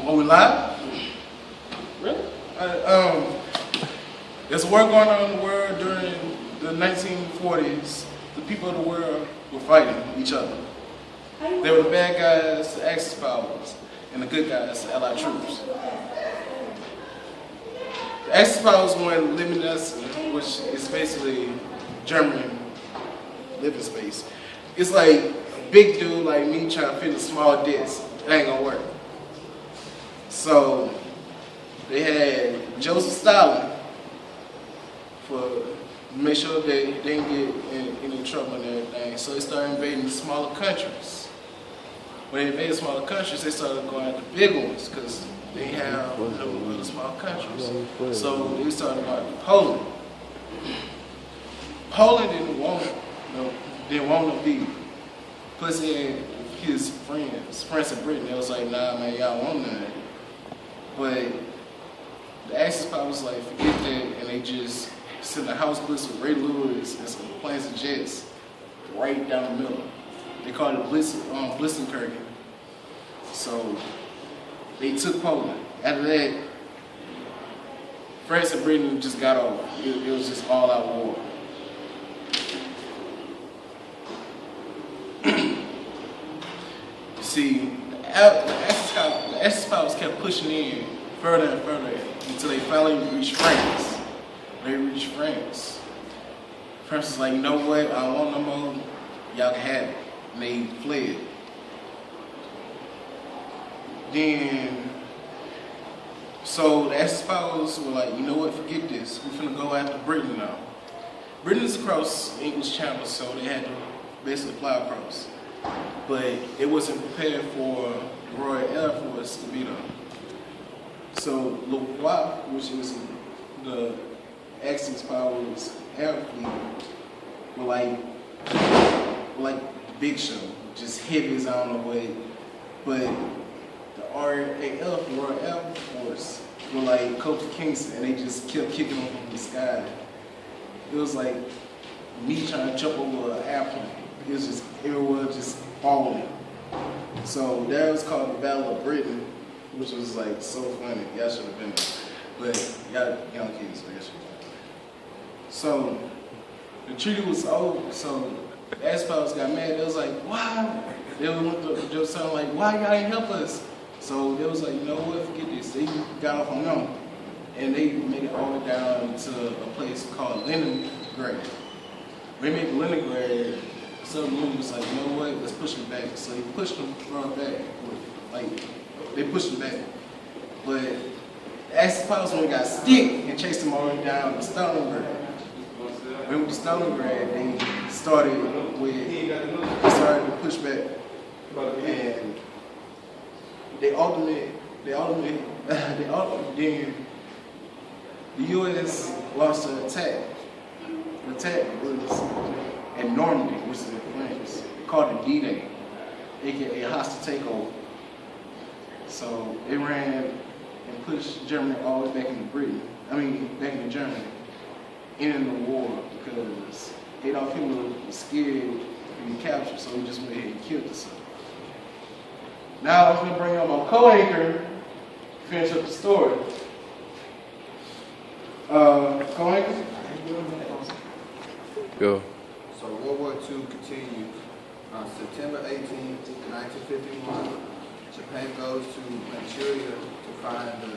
Are we live? Really? There's a war going on in the world during the 1940s. The people of the world were fighting each other. They were the bad guys, the Axis powers, and the good guys, the Allied troops. The Axis powers wanted limited us, which is basically German living space. It's like a big dude like me trying to fit a small disc. It ain't gonna work. So they had Joseph Stalin to make sure they didn't get in any trouble and everything. So they started invading the smaller countries. When they invaded smaller countries, they started going after the big ones because they have no other small countries. So they started going after Poland. Poland didn't want no beef. Plus he had his friends, France and Britain. They was like, nah, man, y'all want none. But the Axis power was like, forget that, and they just sent a house blitz with Ray Lewis and some planes and jets right down the middle. They called it Blitzkrieg. So they took Poland. After that, France and Britain just got off. It was just all-out war. See, the Axis powers kept pushing in further and further until they finally reached France. They reached France. France was like, you know what, I don't want no more, y'all can have it. And they fled. Then, so the Axis powers were like, you know what, forget this. We're finna go after Britain now. Britain is across the English Channel, so they had to basically fly across. But it wasn't prepared for the Royal Air Force to be there. So Luftwaffe, which is the Axis powers air fleet, were like the big show, just heavy as I don't know what. But the RAF, the Royal Air Force, were like Kofi Kingston, and they just kept kicking them from the sky. It was like me trying to jump over an airplane. It was just everywhere just falling. So that was called the Battle of Britain, which was like so funny. Y'all should have been there. But y'all young kids, I guess. So the treaty was over. So the Axis powers got mad. They was like, why? They were sounding like, why y'all ain't help us? So they was like, you know what, forget this. They got off on them. And they made it all the way down to a place called Leningrad. When they made Leningrad, Southern was like, you know what, let's push them back. So they pushed them far back. They pushed them back. But the Axis powers when they got stick and chased them all the way down to Stalingrad. When with Stalingrad, they started to push back. And the U.S. lost an attack. The attack was at Normandy, which is in France. They called it D-Day, aka hostile takeover. So they ran and pushed Germany all the way back back into Germany, ending the war because Adolf Hitler was scared to be captured, so he just went ahead and killed himself. Now I'm going to bring on my co-anchor to finish up the story. Co-anchor? Go. So World War II continues. On September 18, 1951, Japan goes to Manchuria to find the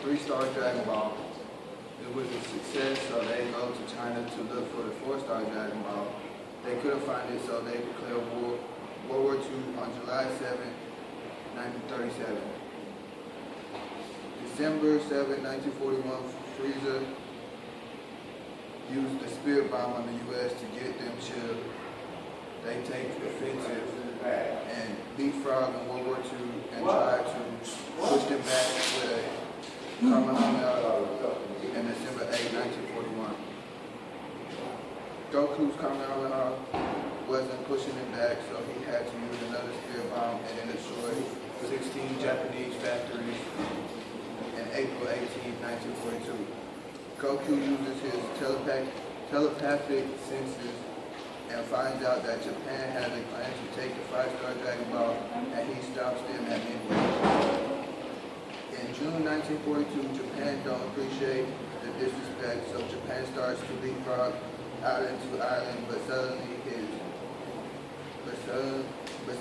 3-star Dragon Ball. It was a success, so they go to China to look for the 4-star Dragon Ball. They couldn't find it, so they declared World War II on July 7, 1937. December 7, 1941, Freezer used the spirit bomb on the U.S. to get them chilled. They take offensive and leapfrog in World War II and try to push them back with a Kamehameha in December 8, 1941. Goku's Kamehameha wasn't pushing him back, so he had to use another spirit bomb and then destroy 16 Japanese factories in April 18, 1942. Goku uses his telepathic senses and finds out that Japan has a plan to take the 5-star Dragon Ball, and he stops them at midway. June 1942, Japan don't appreciate the disrespect, so Japan starts to leapfrog island to island, but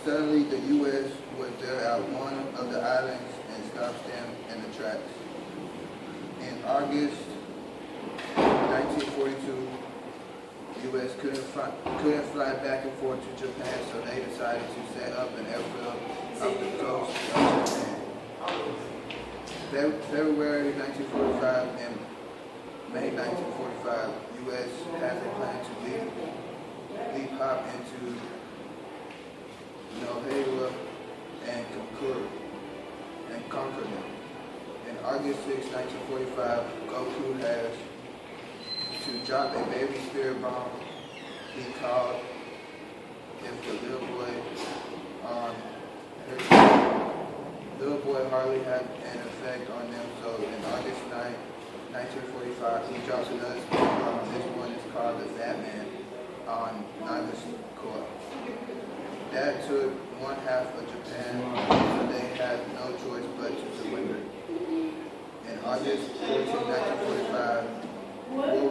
suddenly the U.S. was there at one of the islands and stops them in the tracks. In August 1942, U.S. couldn't fly back and forth to Japan, so they decided to set up an airfield off the coast of Japan. February 1945 and May 1945, U.S. has a plan to leap hop into Nohara and conquer them. In August 6, 1945, Goku has to drop a baby spirit bomb he called if the little boy hardly had an effect on them, so in August 9, 1945, he drops another spirit bomb. This one is called the Fat Man on Nagasawa. That took one half of Japan, so they had no choice but to surrender. In August 14, 1945, War